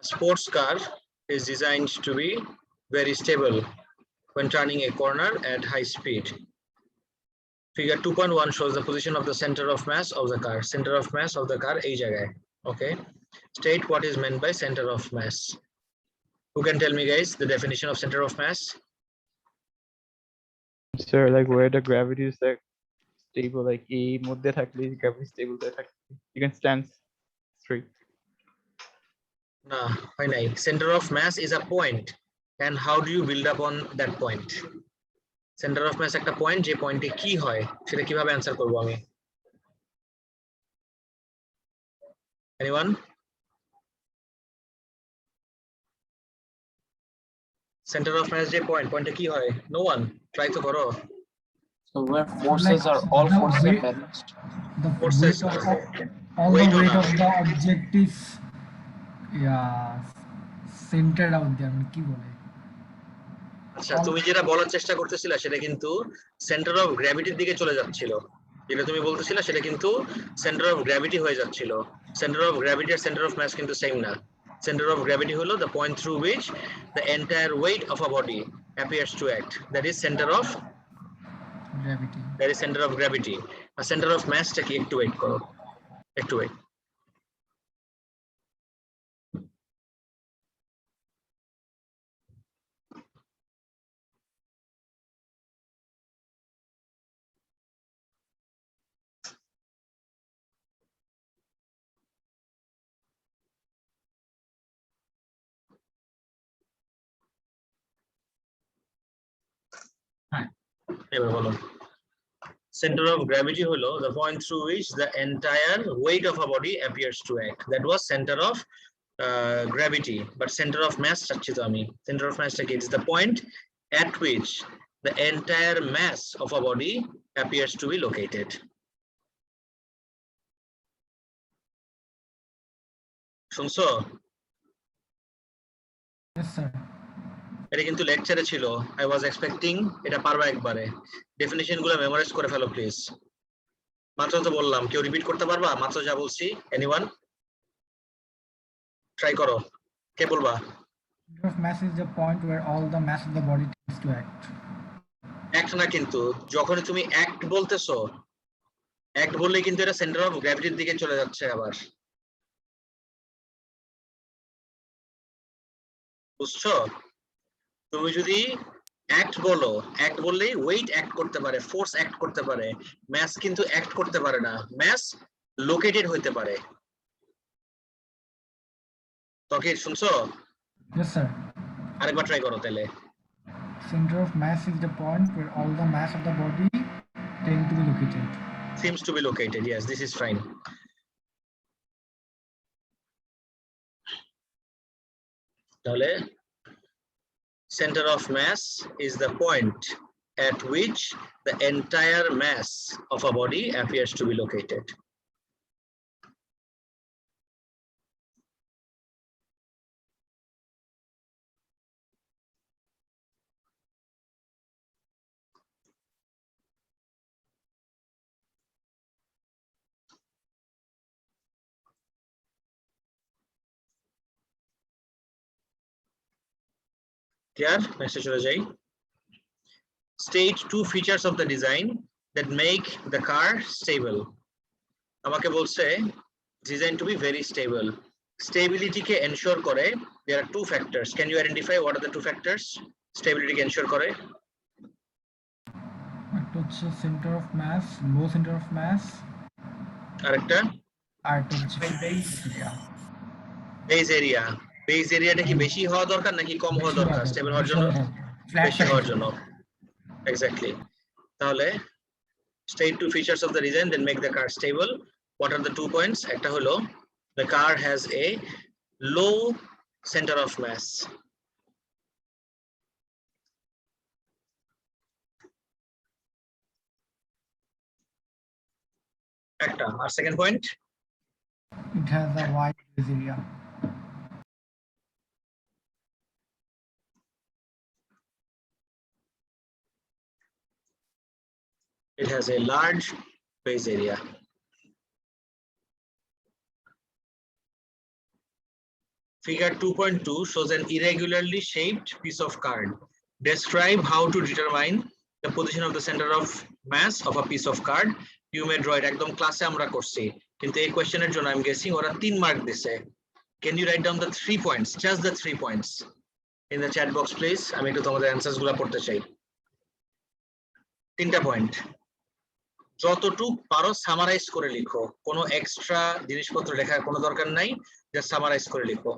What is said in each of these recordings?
A sports car is designed to be very stable when turning a corner at high speed. Figure 2.1 shows the position of the center of mass of the car. Center of mass of the car ei jagay. Okay. State what is meant by center of mass. Who can tell me, guys, the definition of center of mass? Sir, like where the gravity is like stable, like A মধ্যে থাকলে gravity stable you can stand straight. No, why not? Center of mass is a point, and how do you build up on that point? Center of mass একটা point, যে পয়েন্টে কি হয় সেটা কিভাবে answer করব আমি? Anyone? Center of mass যে পয়েন্টে কি হয়? No one. Try to করো. So where forces are all forces are balanced. The Forces, weight of all weight the weight on of the object is centered out there. কি বলে? আচ্ছা, তুমি যেটা বলার চেষ্টা করতেছিলা সেটা কিন্তু সেন্টার অফ গ্র্যাভিটির দিকে চলে যাচ্ছিল। যেটা তুমি বলতেছিলা সেটা কিন্তু সেন্টার অফ গ্র্যাভিটি হয়ে যাচ্ছিল। সেন্টার অফ গ্র্যাভিটি আর সেন্টার অফ মাস কিন্তু সেম না। সেন্টার অফ গ্র্যাভিটি হলো the point through which the entire weight of a body appears to act. That is center of Gravity. That is center of gravity. আর centre of মাসটা কি একটু wait করো, একটু wait. এবার বলো। Center of gravity হলো the point through which the entire weight of a body appears to act. That was center of gravity, but center of mass চাচ্ছি তো আমি। Center of mass টা কি? It is the point at which the entire mass of a body appears to be located. শুনছো? Yes, sir. এটা কিন্তু লেকচারে ছিল। I was expecting এটা পারবা একবারে। ডেফিনিশন গুলো মেমোরাইজ করে ফেলো প্লিজ। মাত্র তো বললাম, কেউ রিপিট করতে পারবা মাত্র যা বলছি? এনিওয়ান? ট্রাই করো। কে বলবা? Center of mass is the point where all the mass of the body tends to act. Act না, কিন্তু যখন তুমি অ্যাক্ট বলতেছো, অ্যাক্ট বললে কিন্তু এটা সেন্টার অফ গ্র্যাভিটির দিকে চলে যাচ্ছে আবার। বুঝছো? তুমি যদি অ্যাক্ট বলো, অ্যাক্ট বললেই ওয়েট অ্যাক্ট করতে পারে, ফোর্স অ্যাক্ট করতে পারে, ম্যাস কিন্তু অ্যাক্ট করতে পারে না। ম্যাস লোকেটেড হইতে পারে। তকির শুনছো? Yes, sir. আরেকবার ট্রাই করো তাহলে। Center of mass is the point where all the mass of the body tend to be located. Seems to be located. Yes, this is fine. তাহলে center of mass is the point at which the entire mass of a body appears to be located. Clear? Next চলে যাই। State two features of the design that make the car stable. আমাকে বলছে designed to be very stable. Stability K ensure করে there are two factors. Can you identify what are the two factors stability K ensure করে? একটা হচ্ছে center of mass, low center of mass, আরেকটা আর একটা হচ্ছে base area. Base এরিয়াটা কি বেশি হওয়া দরকার নাকি কম হওয়া দরকার স্টেবল হওয়ার জন্য? বেশি হওয়ার জন্য। এক্স্যাক্টলি। তাহলে state two features of the design that make the car stable. What are the 2 points? একটা হলো the car has a low center of mass. একটা। আর second point? It has a wide base area. It has a large base area. Figure 2.2 shows an irregularly shaped piece of card. Describe how to determine the position of the center of mass of a piece of card. You may draw it. একদম ক্লাসে আমরা করছি, কিন্তু এই কোশ্চেনের জন্য আমি guessing ওরা 3 মার্ক দিছে। Can you write down the 3 points, just the 3 points in the chat box please? আমি একটু তোমাদের অ্যানসারস গুলো পড়তে চাই। 3টা পয়েন্ট যতটুকু পারো সামারাইজ করে লিখো, কোনো এক্সট্রা জিনিসপত্র লেখার কোনো দরকার নাই, জাস্ট সামারাইজ করে লিখো।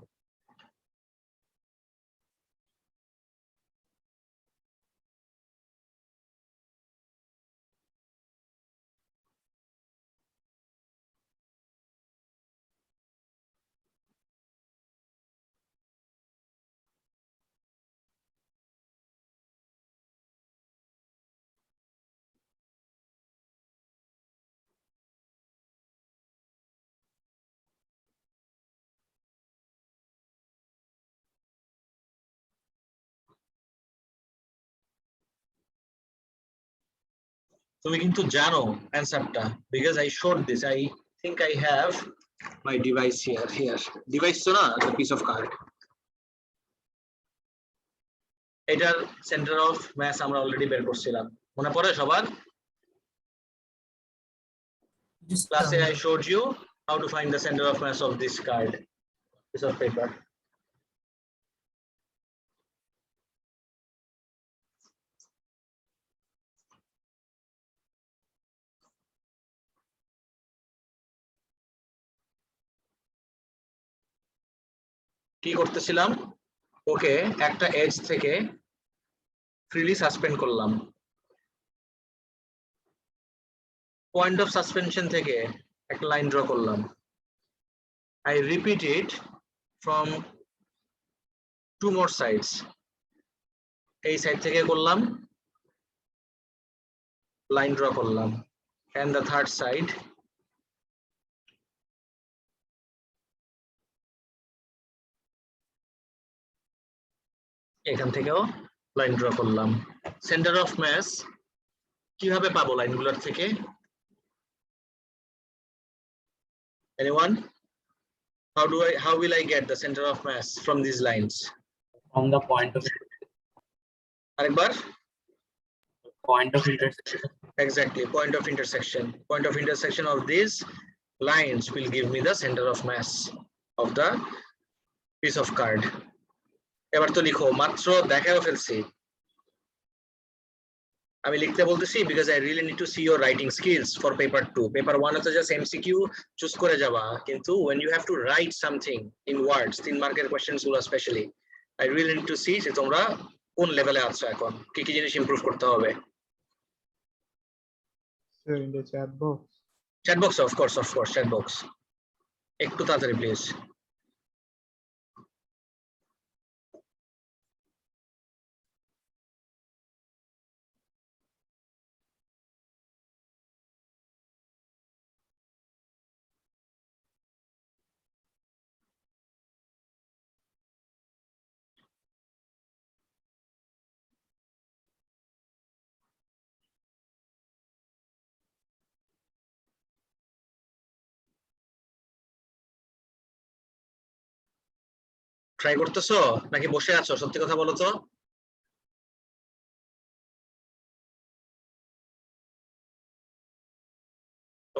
তুমি কিন্তু জানো অ্যানসারটা, because I showed this. I think I have my device here device তো না, দ্য পিস অফ কার্ড। এটার সেন্টার অফ ম্যাস আমরা অলরেডি বের করছিলাম, মনে পড়ে সবার? ক্লাসে I showed you how to find the centre of mass of this card, piece of paper. কি করতেছিলাম, ওকে একটা এজ থেকে ফ্রিলি সাসপেন্ড করলাম, পয়েন্ট অফ সাসপেনশন থেকে একটা লাইন ড্র করলাম। I repeat it from 2 more sides, এই side থেকে করলাম, লাইন ড্র করলাম, and the third side এখান থেকেও লাইন ড্র করলাম। সেন্টার অফ ম্যাস কিভাবে পাবো লাইনগুলোর থেকে? Anyone? How will I get the center of mass from these lines? From the point of আরেকবার? intersection. Exactly, point of intersection. Point of intersection of these lines will give me the center of mass of the piece of card. এবার তো লিখো, মাত্র দেখাও ফেলছি। আমি লিখতে বলতেছি because I really need to see your writing skills for paper 2. Paper 1 এ তো just MCQ চুজ করে যাবা, কিন্তু when you have to write something in words, 3 মার্কের কোশ্চেনস গুলো specially, I really need to see যে তোমরা কোন লেভেলে আছো এখন, কি কি জিনিস ইমপ্রুভ করতে হবে। So in the chat box. Chat box, of course, chat box. একটু তাড়াতাড়ি প্লিজ। ট্রাই করতেছো নাকি বসে আছো? সত্যি কথা বলো তো।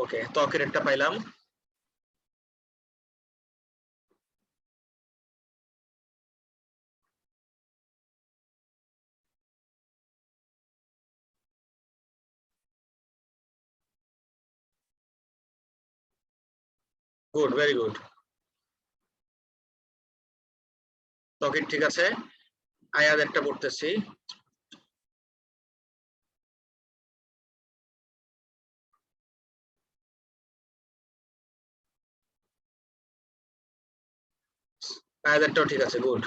ওকে, ত্বকের একটা পাইলাম। Good, very good. ত্বকের ঠিক আছে। আয়ার একটা পড়তেছি। আয়ারটাও ঠিক আছে, গুড।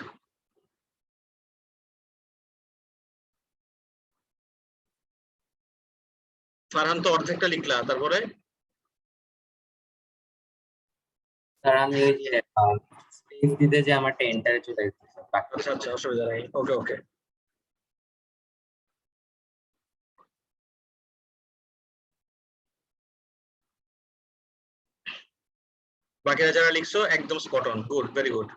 ফারহান তো অর্ধেকটা লিখলা, তারপরে? স্যার আমি ওই যে স্পেস দিতে যে আমার এন্টারে চলে যাচ্ছে। আচ্ছা আচ্ছা, অসুবিধা নেই। ওকে ওকে। বাকিরা যারা লিখছো একদম spot on, good, very good.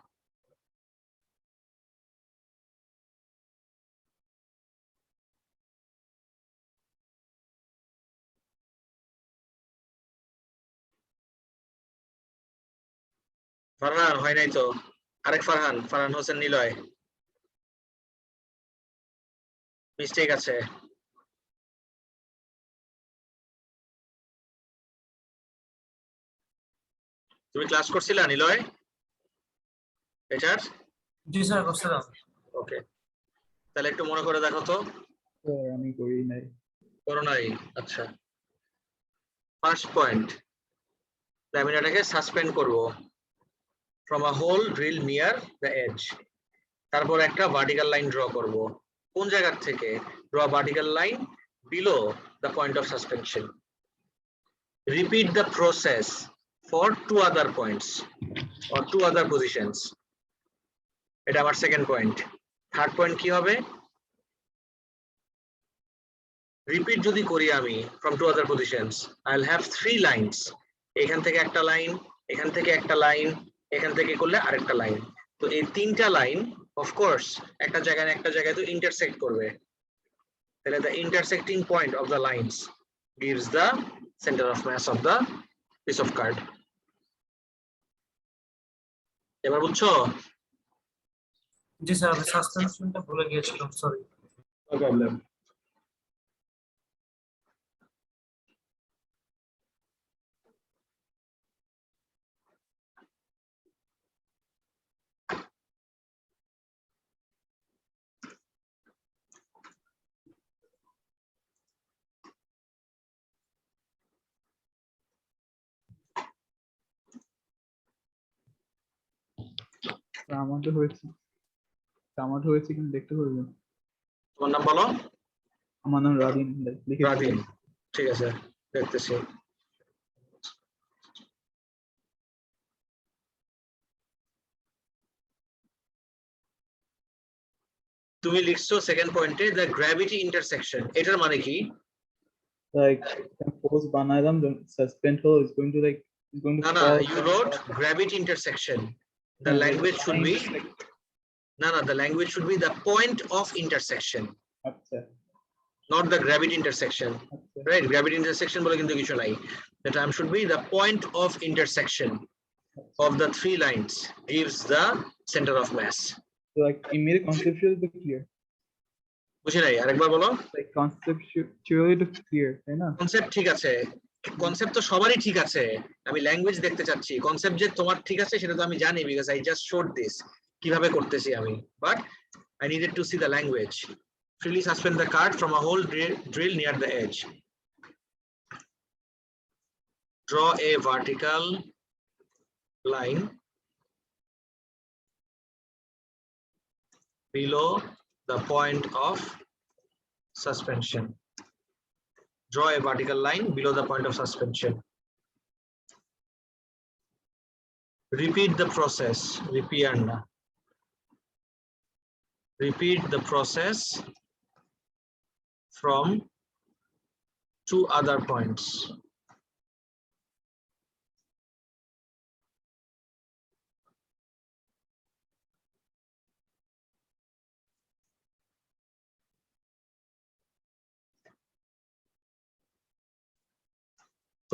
Farhan হয় নাই তো, আরেক ফারহান, ফারহান হোসেন নিলয়, মিস্টেক আছে। তুমি ক্লাস করছিলা নিলয় এটার? জি স্যার করছিলাম। ওকে, তাহলে একটু মনে করে দেখো তো। আমি করি নাই। করো নাই? আচ্ছা, ফার্স্ট পয়েন্ট, আমি এটাকে সাসপেন্ড করব from a hole drill near the edge. তারপর একটা ভার্টিক্যাল লাইন ড্র করব। কোন জায়গা থেকে? Draw vertical line below the point of suspension. Repeat the process for 2 other points or 2 other positions. এটা আমার সেকেন্ড পয়েন্ট। থার্ড পয়েন্ট কি হবে? রিপিট যদি করি আমি from 2 other positions, I'll have 3 lines. এখান থেকে একটা লাইন, এখান থেকে একটা লাইন, এখান থেকে করলে আরেকটা লাইন। তো এই তিনটা লাইন অফ কোর্স একটা জায়গায় একটা জায়গায় তো ইন্টারসেক্ট করবে। তাহলে the intersecting point of the lines gives the center of mass of the piece of card. এবার বুঝছো? জি স্যার, আমি সাসপেনশনটা ভুলে গিয়েছিলাম, সরি। No problem. আমাদের হয়েছে, আমাদের হয়েছে কিন্তু দেখতে পারবে। তোমার নাম বলো? আমার নাম রাদিন, লিখে রাদিন, ঠিক আছে, দেখতেছি। তুমি লিখছো সেকেন্ড পয়েন্টে দ্য গ্র্যাভিটি ইন্টারসেকশন, এটার মানে কি? like suppose বানাইলাম suspend hole is going to like is going to না না, fall you wrote gravity intersection. The Yeah, language should be like no, the language should be the point of intersection, আচ্ছা not the gravity intersection. আচ্ছা Right? Gravity intersection বলে কিন্তু কিছু নাই। The term should be the point of intersection of the 3 lines gives the center of mass. so like it made conceptual to clear, বুঝি নাই, আরেকবার বলো। like conceptually to clear, তাই না? কনসেপ্ট ঠিক আছে, কনসেপ্ট তো সবারই ঠিক আছে, আমি ল্যাঙ্গুয়েজ দেখতে চাচ্ছি। কনসেপ্ট যে তোমার ঠিক আছে সেটা তো আমি জানি, because I just showed this কিভাবে করতেছি আমি, but I needed to see the language. Freely suspend the card from a hole drill near the edge. Draw a vertical line below the point of suspension. Draw a vertical line below the point of suspension. Repeat the process. Repeat the process from 2 other points.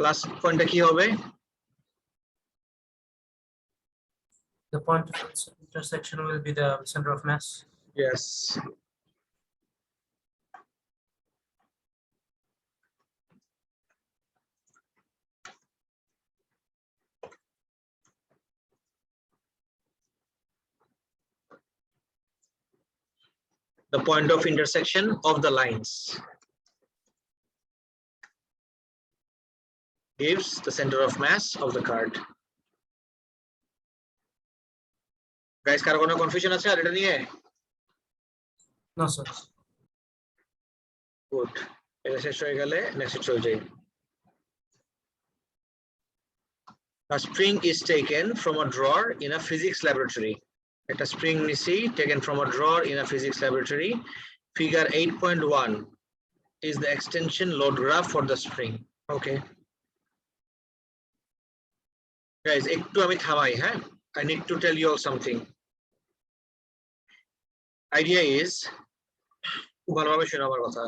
Last point কি হবে? The point of intersection will be the center of mass. Yes. The point of intersection of the lines gives the center of mass of the card. Guys, কারো কোনো confusion আছে আর এটা নিয়ে? No sir. Good, এটা শেষ হয়ে গেলে next চলে যাই। A spring is taken from a drawer in a physics laboratory. একটা spring নিছি taken from a drawer in a physics laboratory. Figure 8.1 is the extension load graph for the spring. Okay. Guys, একটু আমি থামাই, হ্যাঁ? I need to tell you all something. Idea is, ভালোভাবে শোনো আমার কথা।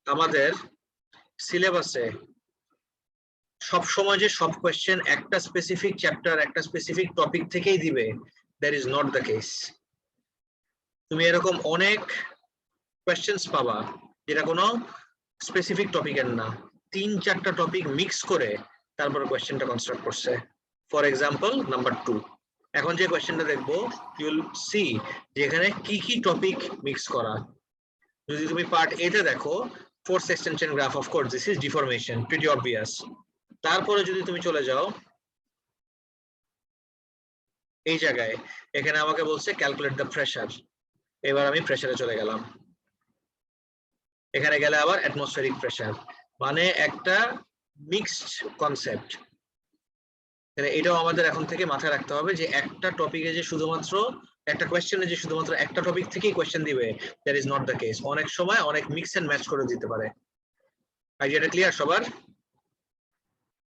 আমাদের সিলেবাসে সব সময় যে সব কোয়েশ্চেন একটা স্পেসিফিক চ্যাপ্টার একটা স্পেসিফিক টপিক থেকেই দিবে, that is not the case. তুমি এরকম অনেক কোয়েশ্চেন্স পাবা যেটা কোনো স্পেসিফিক টপিকের না, 3-4টা টপিক মিক্স করে তারপর কোয়েশ্চেনটা কনস্ট্রাক্ট করছে। ফর এক্সাম্পল নাম্বার 2, এখন যে কোয়েশ্চেনটা দেখবো ইউ উইল সি যে এখানে কি কি টপিক মিক্স করা। যদি তুমি পার্ট এ তে দেখো, force extension graph, of course this is deformation, pretty obvious. তারপরে যদি তুমি চলে যাও এই জায়গায়, এখানে আমাকে বলছে ক্যালকুলেট দ্য প্রেসার, এবার আমি প্রেসারে চলে গেলাম। এখানে গেলে আবার অ্যাটমসফেরিক প্রেসার, মানে একটা মিক্সড কনসেপ্ট। এটাও আমাদের এখন থেকে মাথায় রাখতে হবে যে একটা টপিকে যে শুধুমাত্র একটা কোয়েশ্চেনে যে শুধুমাত্র একটা টপিক থেকেই কোয়েশ্চেন দিবে, that is not the case. অনেক সময় অনেক মিক্স এন্ড ম্যাচ করে দিতে পারে। আইডিয়াটা ক্লিয়ার সবার?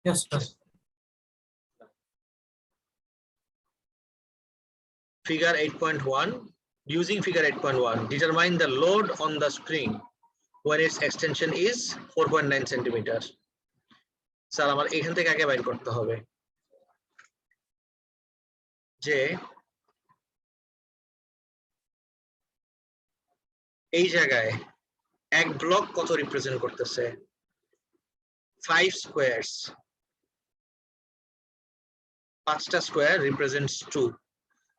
Yes, sir. Figure 8.1. Using figure 8.1, determine the load on the spring when its extension is 4.9 centimeter. Sir আমার এখান থেকে আগে বাইর করতে হবে যে এই জায়গায় এক ব্লক কত রিপ্রেজেন্ট করতেছে, 5 স্কোয়ারস, 5টা স্কোয়ার রিপ্রেজেন্টস 2,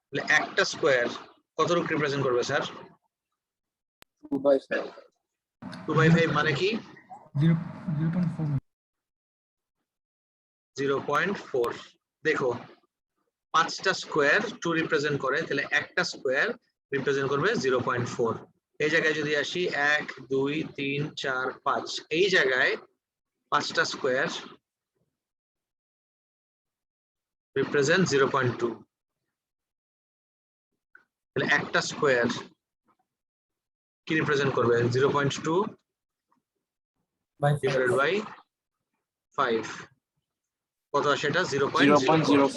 তাহলে একটা স্কোয়ার কত রূপ রিপ্রেজেন্ট করবে স্যার? 2/5 মানে কি? 0.4 0.4। দেখো 5টা স্কোয়ার 2 রিপ্রেজেন্ট করে, তাহলে একটা স্কোয়ার রিপ্রেজেন্ট করবে 0.4। এই জায়গায় যদি আসি 1 2 3 4 5, এই জায়গায় 5টা স্কোয়ার রিপ্রেজেন্ট 0.2, তাহলে একটা স্কোয়ার কি রিপ্রেজেন্ট করবে? 0.2 By ডিভাইডেড বাই 5, কত আসে এটা? 0.04। 0.04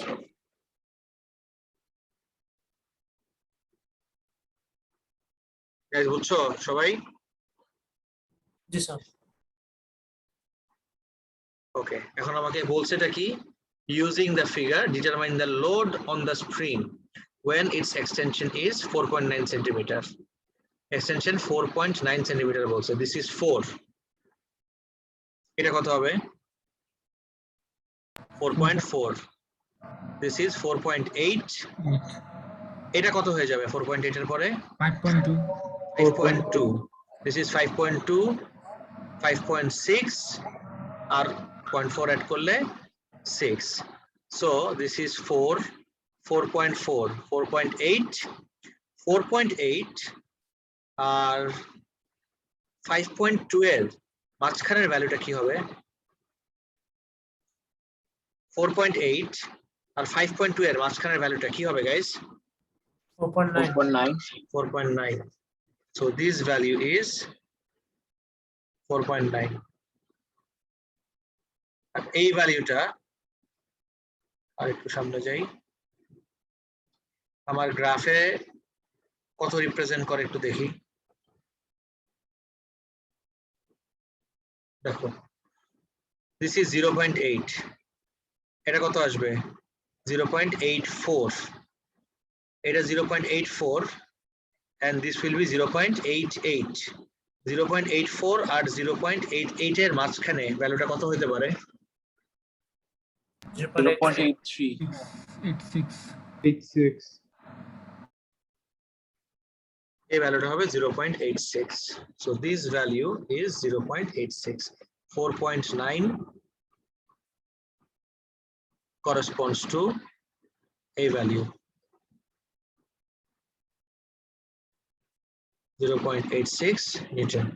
গাইস বুঝছো সবাই? Yes, sir. ওকে, এখন আমাকে বলছে এটা কি? Using the figure, determine the load on the spring when its extension is 4.9 centimeter. Extension 4.9 centimeter বলছে, this is 4, এটা কত হবে? 4.4, this is 4.8, এটা কত হয়ে যাবে 4.8 এর পরে? 5.2 5.2, this is 5.2, 5.6 আর 0.4 add করলে 6, so this is 4, 4.4, 4.8, 4.8 আর 5.2 এর মাঝখানের ভ্যালুটা কি হবে? 4.8 আর 5.2 এর মাঝখানের ভ্যালুটা কি হবে guys? 4.9. 4.9, so this value is 4.9। আর এই ভ্যালুটা, আর একটু সামনে যাই, আমার গ্রাফে কত রিপ্রেজেন্ট করে একটু দেখি। দেখো this is 0.8, এটা কত আসবে? 0.84, এটা 0.84 and this will be 0.88, 0.84 আর 0.88 এর মাঝখানে ভ্যালুটা কত হতে পারে? 0.83 86 86 এই ভ্যালুটা হবে 0.86, so this value is 0.86। 4.9 corresponds to a value 0.86 Newton।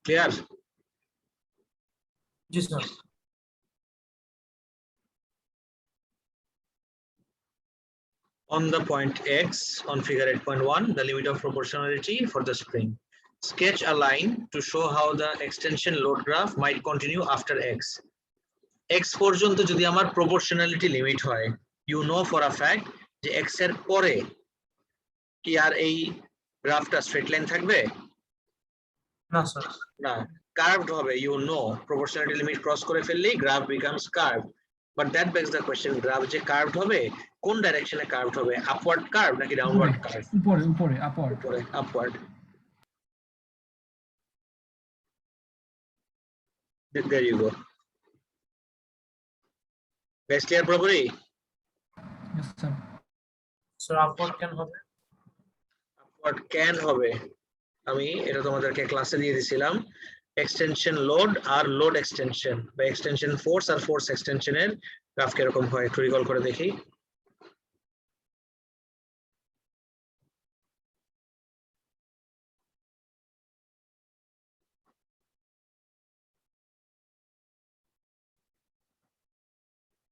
Clear? Yes, sir. On the point X on figure 8.1, the limit of proportionality for the spring. Sketch a line to show how the extension load graph might continue after X. x পর্যন্ত যদি আমার proportionality limit হয়, you know for a fact যে x এর পরে কি আর এই গ্রাফটা স্ট্রেট লাইন থাকবে? No, sir. না, কার্ভড হবে। You know proportionality limit cross করে ফেললেই graph becomes curved, but that begs the question, graph যে কার্ভড হবে কোন ডাইরেকশনে কার্ভড হবে? আপওয়ার্ড কার্ভ নাকি ডাউনওয়ার্ড কার্ভ? উপরে আপওয়ার্ড। উপরে, upward. There you go. Guys, clear পুরোপুরি? Yes, sir. So upward can হবে। Upward can হবে, আমি এটা তোমাদেরকে ক্লাসে দিয়ে দিছিলাম। এক্সটেনশন লোড আর লোড এক্সটেনশন বা এক্সটেনশন ফোর্স আর ফোর্স এক্সটেনশনের গ্রাফ কিরকম হয় একটু রিকল করে দেখি।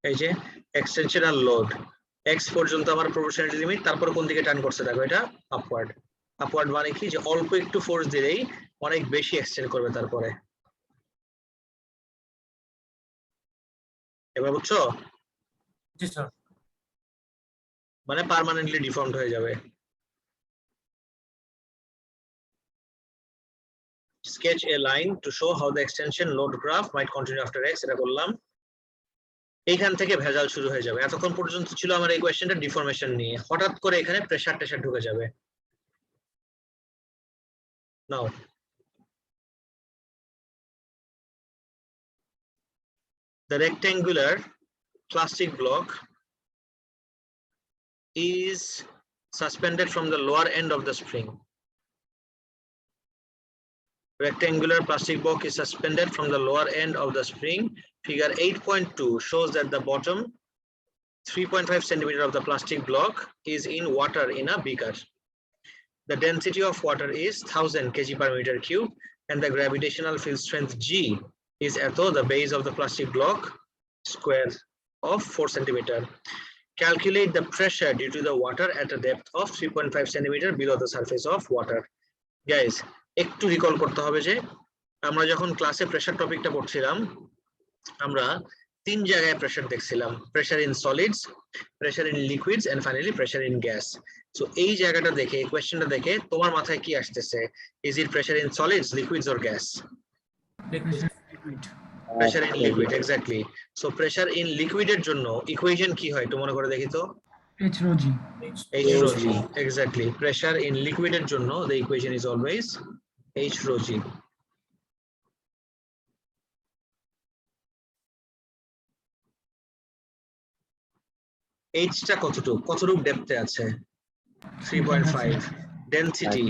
এই যে এক্সটেনশন আর লোড, x পর্যন্ত আমার প্রপোর্শনালিটি লিমিট, তারপর কোন দিকে টার্ন করছে দেখো, এটা আপওয়ার্ড। আপওয়ার্ড মানে কি, যে অল্প একটু ফোর্স দিলেই অনেক বেশি এক্সটেন্ড করবে তারপরে। এবার বুঝছো? জি স্যার। মানে পার্মানেন্টলি ডিফর্মড হয়ে যাবে। Sketch a line to show how the extension load graph might continue after x, এটা করলাম। এইখান থেকে ভেজাল শুরু হয়ে যাবে। এতক্ষণ পর্যন্ত ছিল আমার এই কোয়েশ্চেনটা ডিফরমেশন নিয়ে, হঠাৎ করে এখানে প্রেসার টেসার ঢুকে যাবে। নাও the rectangular plastic block is suspended from the lower end of the spring. Rectangular plastic block is suspended from the lower end of the spring. Figure 8.2 shows that the bottom 3.5 centimeter of the plastic block is in water in a beaker. The density of water is 1000 kg per meter cube and the gravitational field strength G is at the base of the plastic block square of 4 centimeter. Calculate the pressure due to the water at a depth of 3.5 centimeter below the surface of water. Guys, একটু recall করতে হবে যে আমরা যখন ক্লাসে pressure টপিকটা পড়ছিলাম, আমরা তিন জায়গায় প্রেসার দেখছিলাম: pressure in solids, pressure in liquids and finally pressure in gas. So এই জায়গাটা দেখে, কোয়েশ্চেনটা দেখে তোমার মাথায় কি আসতেছে? Is it pressure in solids, liquids or gas? Liquid. Pressure in liquid, exactly. So pressure in লিকুইডের জন্য ইকুয়েশন কি হয় একটু মনে করে দেখি তো। H rho g. H rho g, exactly. Pressure in liquid এর জন্য the equation is always H rho g. H টা কতটুকু ডেপথে আছে? 3.5. Density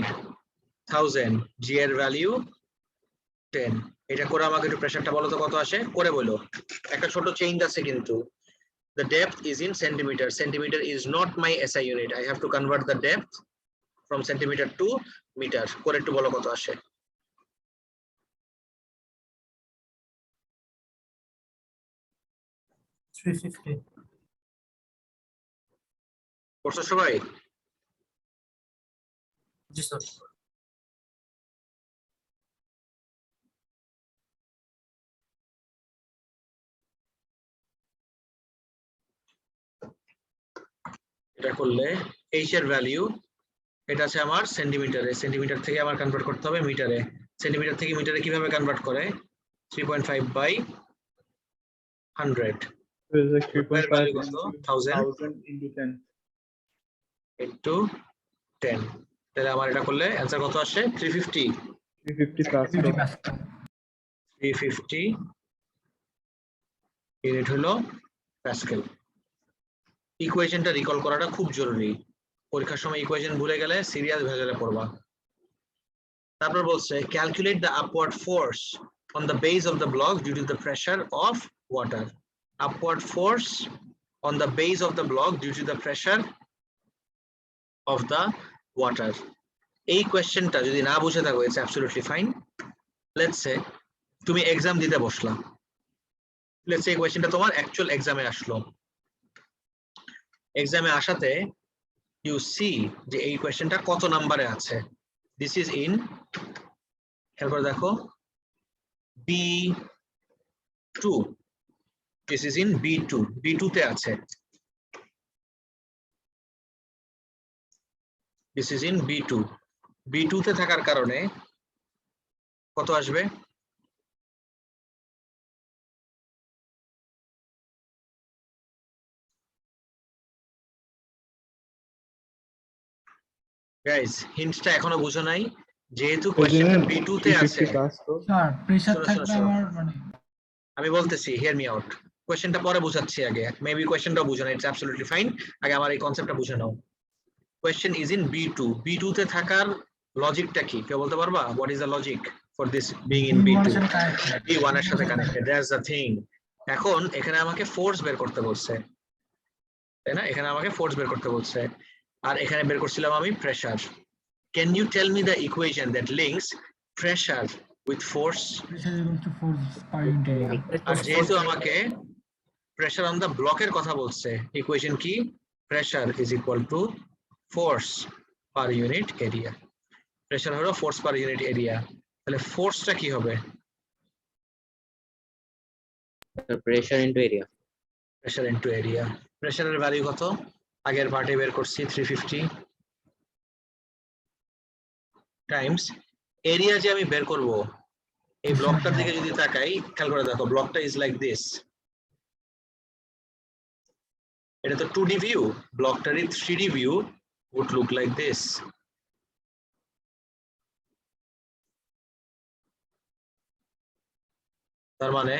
1000, g এর ভ্যালু 10। এটা করে আমাকে একটু প্রেসারটা বলো তো কত আসে, করে বলো। একটা ছোট চেঞ্জ আছে কিন্তু। The depth is in centimeter. Centimeter is not my SI unit. I have to convert the depth from centimeter to meter. করে একটু বলো কত আসে। 350. করছো সবাই? জি স্যার। এটা করলে h এর ভ্যালু, এটা আছে আমার সেন্টিমিটারে, সেন্টিমিটার থেকে আমার কনভার্ট করতে হবে মিটারে। সেন্টিমিটার থেকে মিটারে কিভাবে কনভার্ট করে? 3.5 by 100 So it's like 3.5 into 1000 into 10. into 10। তাহলে আমার এটা করলে অ্যানসার কত আসে? 350 350 50 Pascal. Pascal. 350 ইউনিট হলো প্যাসকেল। ইকুয়েশনটা রিকল করাটা খুব জরুরি, পরীক্ষার সময় ইকুয়েশন ভুলে গেলে সিরিয়াস ভেজালে পড়বা। তারপর বলছে calculate the upward force on the base of the block due to the pressure of water. Upward force on the base of the block due to the pressure of the water. এই কোয়েশ্চেনটা যদি না বুঝে থাকো, it's absolutely fine. Let's say তুমি exam দিতে বসলা, let's say এই কোয়েশ্চেনটা তোমার অ্যাকচুয়াল এক্সামে আসলো। এক্সামে আসাতে ইউ সি যে এই কোয়েশ্চেনটা কত নাম্বারে আছে। দিস ইজ ইন, খেয়াল করে দেখো, B2 This is in B2. B2 তে আছে। This is in B2. B2 তে থাকার কারণে কত আসবে? গাইস হিন্টটা এখনো বুঝো নাই, যেহেতু কোশ্চেনটা B2 তে আছে। স্যার প্রেসার শোনো, থাকলে শোনো। আমার মানে আমি বলতেছি, হিয়ার মি আউট। কোশ্চেনটা পরে বুঝাচ্ছি, আগে মেবি কোশ্চেনটাও বুঝো না, ইটস অ্যাবসলিউটলি ফাইন। আগে আমার এই কনসেপ্টটা বুঝে নাও। Question is in B2. B2 তে থাকার লজিকটা কি কেউ বলতে পারবা? What is the logic for this being in B1 B2? এর সাথে কানেক্টেড। B1 এর সাথে কানেক্টেড, দ্যাটস দ্য থিং। এখন এখানে আমাকে ফোর্স বের করতে বলছে, তাই না? এখানে আমাকে ফোর্স বের করতে বলছে, আর এখানে বের করছিলাম আমি pressure. Can you tell me the equation that links pressure with force? Pressure equals to force per unit area. আর যেহেতু আমাকে প্রেসার অন দ্য ব্লকের কথা বলছে, ইকুয়েশন কি? Pressure is equal two force per unit area. Pressure হলো force per unit area, তাহলে ফোর্সটা কি হবে? Pressure into area. Pressure into area. প্রেসারের ভ্যালু কত? আগের পার্টে বের করছি 350 টাইমস এরিয়া যে আমি বের করব, এই ব্লকটার দিকে যদি তাকাই, খেয়াল করে দেখো, ব্লকটা ইজ লাইক দিস। এটা তো 2D ভিউ, ব্লকটারই 3D view would look like this. তার মানে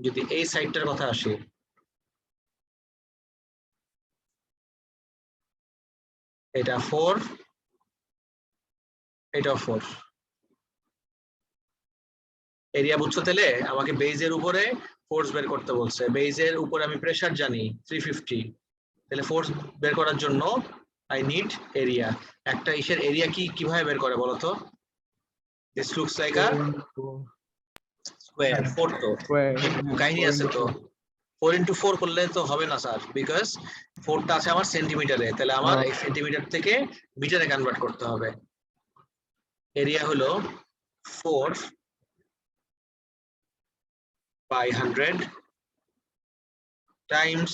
যদি এই সাইডটার কথা আসি, এটা 4, এটা 4। এরিয়া বুঝছো? তাহলে আমাকে বেজের উপরে ফোর্স বের করতে বলছে, বেজের উপরে আমি প্রেসার জানি 350, তাহলে ফোর্স বের করার জন্য আই নিড এরিয়া। একটা ইসের এরিয়া কি কিভাবে বের করে বলো তো? This looks like a square. 4 তো কাহিনী আছে তো, 4 into 4 করলে তো হবে না স্যার, বিকজ 4টা আছে আমার সেন্টিমিটারে, তাহলে আমার এই সেন্টিমিটার থেকে মিটারে কনভার্ট করতে হবে। এরিয়া হলো 4 by 100 times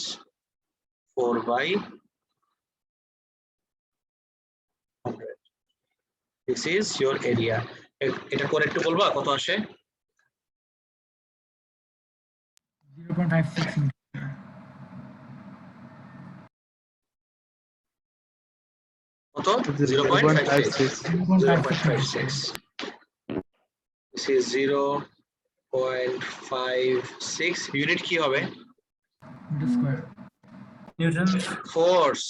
4 by 100. This is your area. এটা করে একটু বলবা কত আসে? 0.56 মিটার। কত? 0.56. 0.56. This is 0.56. ইউনিট কি হবে? Metre square. Newton. ফোর্স।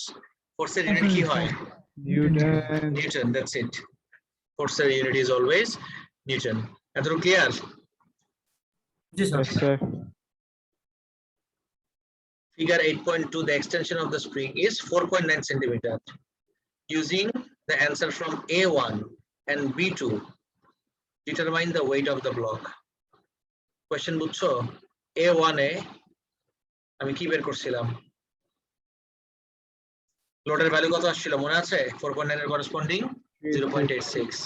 ফোর্সের ইউনিট কি হয়? নিউটন। Newton, that's it. ফোর্সের ইউনিট ইজ অলওয়েজ নিউটন। এতটুকু clear? Yes, sir. Yes, sir. Figure 8.2, the extension of the spring is 4.9 centimeter. Using the answer from A1 and B2, determine the weight of the block. Question বুঝছো? A1 এ আমি কি বের করছিলাম? লোডের value কত আসছিল মনে আছে? 4.9 এর করেসপন্ডিং 0.86।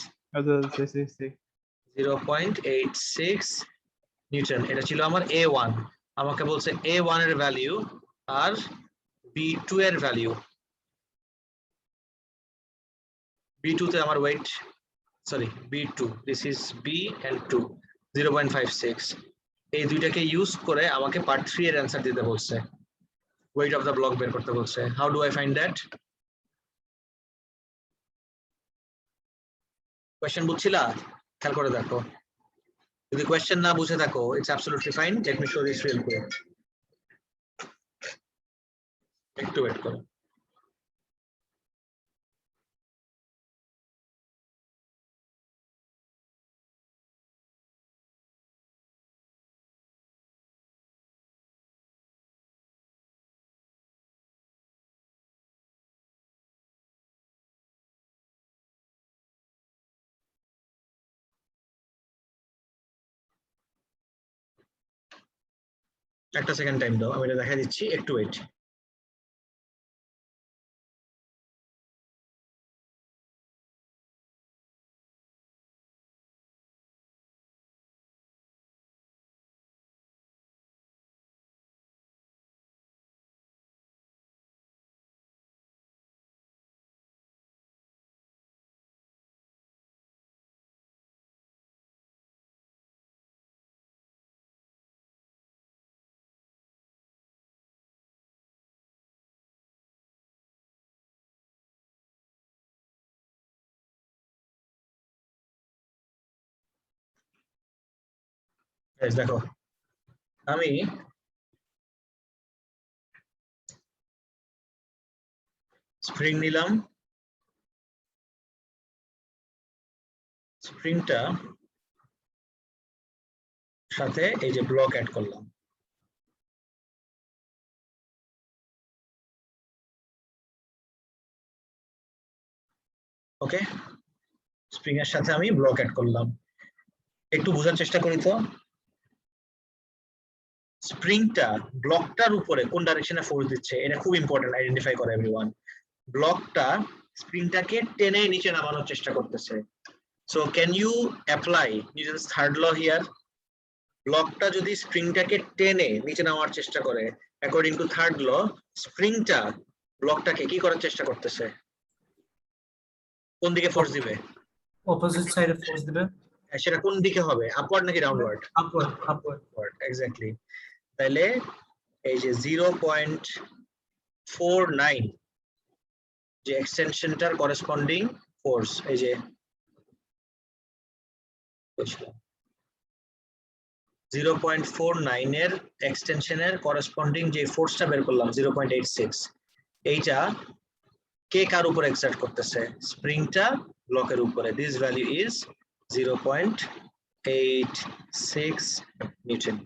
0.86 নিউটন, এটা ছিল আমার A1। আমাকে বলছে A1 এর ভ্যালু আর B2 এর ভ্যালু। B2 তে আমার wait, sorry B2, this is B and 2, 0.56। এই দুইটাকে ইউজ করে আমাকে পার্ট 3 এর অ্যানসার দিতে বলছে, ওয়েট অফ দ্য ব্লক বের করতে বলছে। How do I find that? Question বুঝছিলা? খেয়াল করে দেখো, যদি কোয়েশ্চেন না বুঝে থাকো, it's absolutely fine. Let me show this real quick. একটু ওয়েট করো। একটা সেকেন্ড টাইম দাও, আমি এটা দেখা দিচ্ছি, একটু ওয়েট। Guys, দেখো আমি স্প্রিং নিলাম, স্প্রিংটা সাথে এই যে ব্লক অ্যাড করলাম। ওকে, স্প্রিং এর সাথে আমি ব্লক অ্যাড করলাম। একটু বোঝার চেষ্টা করি তো, স্প্রিংটা ব্লকটার উপরে কোন ডাইরেকশনে ফোর্স দিচ্ছে এটা খুব ইম্পর্টেন্ট আইডেন্টিফাই করে এভরিওয়ান। ব্লকটা স্প্রিংটাকে টেনে নিচে নামানোর চেষ্টা করতেছে। So can you apply Newton's third law here? ব্লকটা যদি স্প্রিংটাকে টেনে নিচে নামার চেষ্টা করে, অ্যাকর্ডিং টু থার্ড ল স্প্রিংটা ব্লকটাকে কি করার চেষ্টা করতেছে? কোন দিকে ফোর্স দিবে? Opposite side of force দিবে। সেটা কোন দিকে হবে, আপওয়ার্ড নাকি ডাউনওয়ার্ড? Upward. এক্স্যাক্টলি। তাহলে এই যে 0.49 যে এক্সটেনশনটার করেসপন্ডিং ফোর্স, এই যে 0.49 এর এক্সটেনশনের করেসপন্ডিং যে ফোর্সটা বের করলাম 0.86, এইটা কে কার উপরে এক্সার্ট করতেছে? স্প্রিংটা ব্লকের উপরে। This value is 0.86 Newton.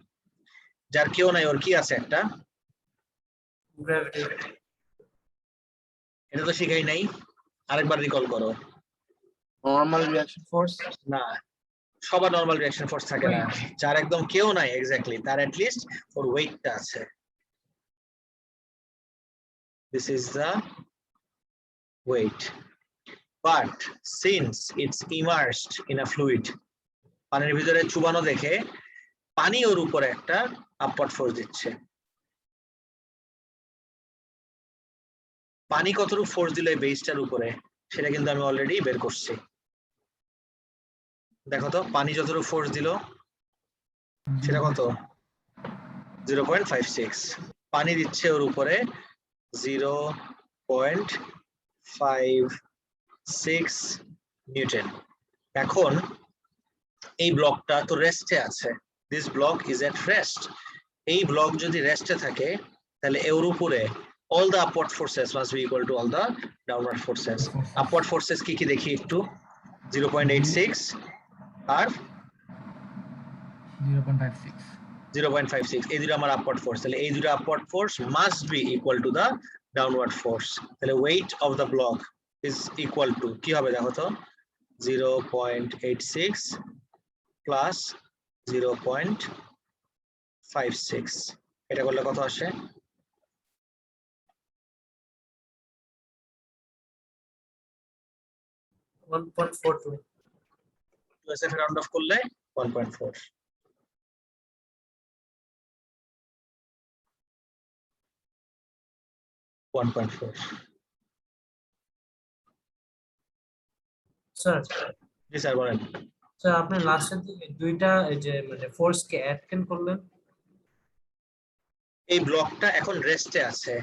যার কেউ নাই, ওর কি আছে একটা? Gravity. এটা তো শিখাই নাই, আরেকবার রিকল করো। Normal reaction force. না, সবার নরমাল রিঅ্যাকশন ফোর্স থাকে না, যার একদম কেউ নাই এক্স্যাক্টলি তার অ্যাট লিস্ট ওর ওয়েটটা আছে। This is the weight, but since it's immersed in a fluid, পানির ভিতরে চুবানো দেখে পানি ওর উপরে একটা আপওয়ার্ড ফোর্স দিচ্ছে। পানি কতটুকু ফোর্স দিলে বেসটার উপরে সেটা কিন্তু আমি অলরেডি বের করছি। দেখো তো পানি যতটুকু ফোর্স দিল সেটা কত? 0.56। পানি দিচ্ছে ওর উপরে 0.56 নিউটন। এখন এই ব্লকটা তো রেস্টে আছে, this block is at rest. এই ব্লক যদি রেস্টে থাকে তাহলে এর উপরে all the upward forces must be equal to all the downward forces. Upward forces কি কি দেখি একটু? 0.86 আর 0.56. 0.56, এই দুটো আমার আপওয়ার্ড ফোর্স। তাহলে এই দুটো upward force must be equal to the downward force. তাহলে weight of the block is equal to কি হবে দেখো তো? 0.86 প্লাস 0.56। এটা করলে কত আসে? 1.42. টুএসএফ রাউন্ড অফ করলে 1.4। Sir, জি স্যার বলেন। sir আপনি লাস্টের দিকে দুইটা এই যে মানে ফোর্স কে অ্যাড কেন করলেন? এই ব্লকটা এখন রেস্টে আছে,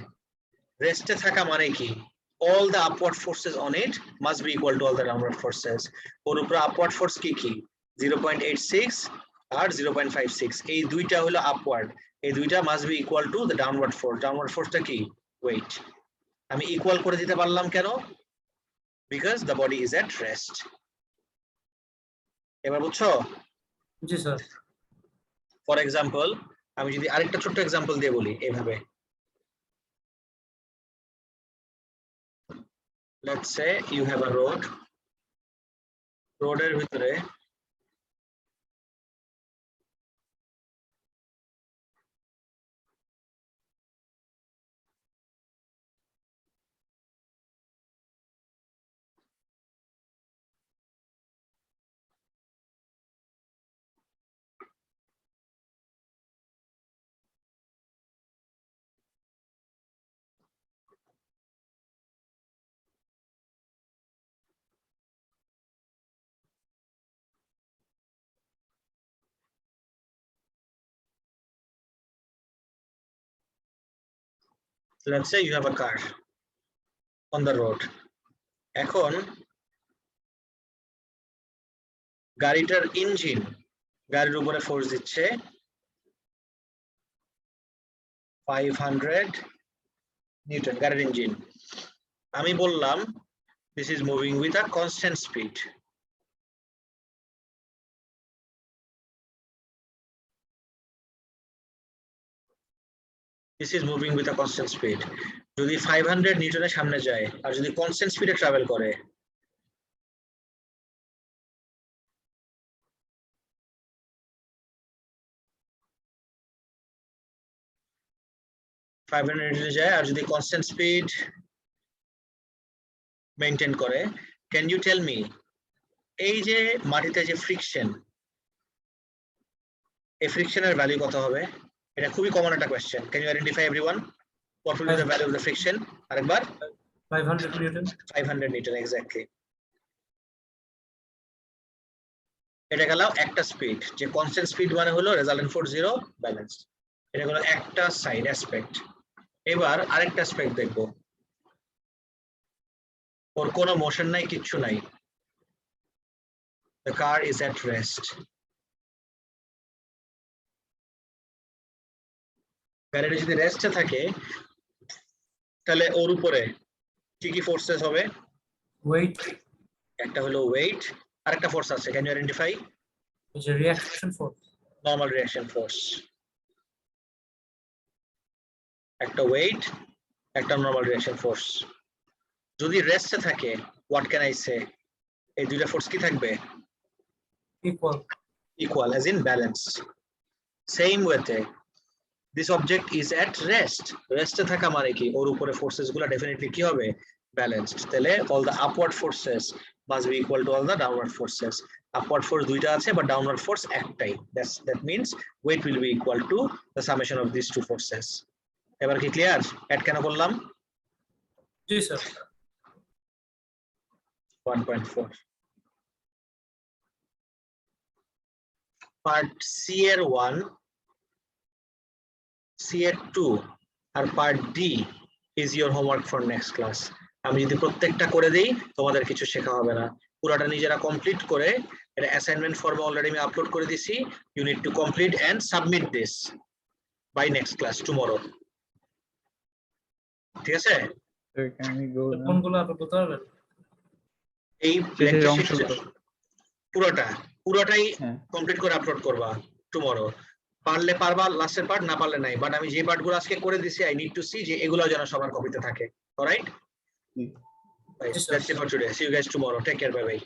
রেস্টে থাকা মানে কি? all the upward forces on it must be equal to all the downward forces. ওর উপরে আপওয়ার্ড ফোর্স কি কি? 0.86 আর 0.56, এই দুইটা হলো আপওয়ার্ড, এই দুইটা must be equal to the downward force. Downward ফোর্সটা কি? ওয়েট। আমি ইকুয়াল করে দিতে পারলাম কেন? Because the body is at rest. এবার বুঝছো? জি স্যার। ফর এক্সাম্পল আমি যদি আরেকটা ছোট্ট এক্সাম্পল দিয়ে বলি এইভাবে, let's say you have a road, রোডের ভিতরে let's say you have a car on the road. এখন গাড়িটার ইঞ্জিন গাড়ির উপরে ফোর্স দিচ্ছে 500 নিউটন, গাড়ির ইঞ্জিন। আমি বললাম this is moving with a constant speed. This is moving with a constant speed. যদি 500 নিউটনের সামনে যায় আর যদি কনস্ট্যান্ট স্পিডে ট্রাভেল করে, যায় আর যদি কনস্ট্যান্ট স্পিড মেইনটেইন করে, ক্যান ইউ টেল মি এই যে মাটিতে যে ফ্রিকশন, এই ফ্রিকশনের ভ্যালু কত হবে? এটা খুবই কমন একটা question. Can you identify everyone what will be the value of the friction? আরেকবার 500 Newton. 500 Newton exactly. এটা গেল একটা স্পিড, যে কনস্ট্যান্ট স্পিড মানে হলো রেজাল্টেন্ট ফোর্স 0 ব্যালেন্সড। এটা হলো একটা সাইড অ্যাসপেক্ট। এবার আরেকটা অ্যাসপেক্ট দেখব, ওর কোনো মোশন নাই, কিচ্ছু নাই, the car is at rest. গাড়িটা যদি রেস্টে থাকে তাহলে ওর উপরে কি কি ফোর্সেস হবে? Weight একটা হলো ওয়েট, আরেকটা ফোর্স আছে, can you identify? is a reaction force. Normal reaction force. একটা ওয়েট, একটা নরমাল রিঅ্যাকশন ফোর্স। যদি রেস্টে থাকে, হোয়াট ক্যান আই সে? এই দুইটা ফোর্স কি থাকবে? Equal. Equal, as in balanced. Same ওয়েতে this object is at rest. রেস্টে থাকা মানে কি? ওর উপরে ফোর্সেস গুলো ডেফিনেটলি কি হবে? ব্যালেন্সড। তাহলে all the upward forces must be equal to all the downward forces. Upward force দুইটা আছে, but downward force একটাই। That means weight will be equal to the summation of these two forces. এবার কি clear? Add কেন করলাম? জি sir. 1.4 part C এর 1, C এর 2 আর part D is your homework for next class. আমি যদি প্রত্যেকটা করে দেই তোমাদের কিছু শেখা হবে না, পুরোটা নিজেরা কমপ্লিট করে, এটা অ্যাসাইনমেন্ট ফর্মে অলরেডি আমি আপলোড করে দিছি। You need to complete and submit this by next class tomorrow. ঠিক আছে? So can we go now? কোনগুলো আপনি বলতে পারবেন? এই শেষের lecture অংশগুলো। পুরোটাই হ্যাঁ। কমপ্লিট করে আপলোড করবা টুমরো। পারলে পারবা, লাস্টের পার্ট, না পারলে নাই, বাট আমি যে পার্টগুলো আজকে করে দিছি আই নিড টু সি যে এগুলো যেন সবার কপিতে থাকে। Alright, G. that's it for today. See you guys tomorrow. Take care. Bye bye.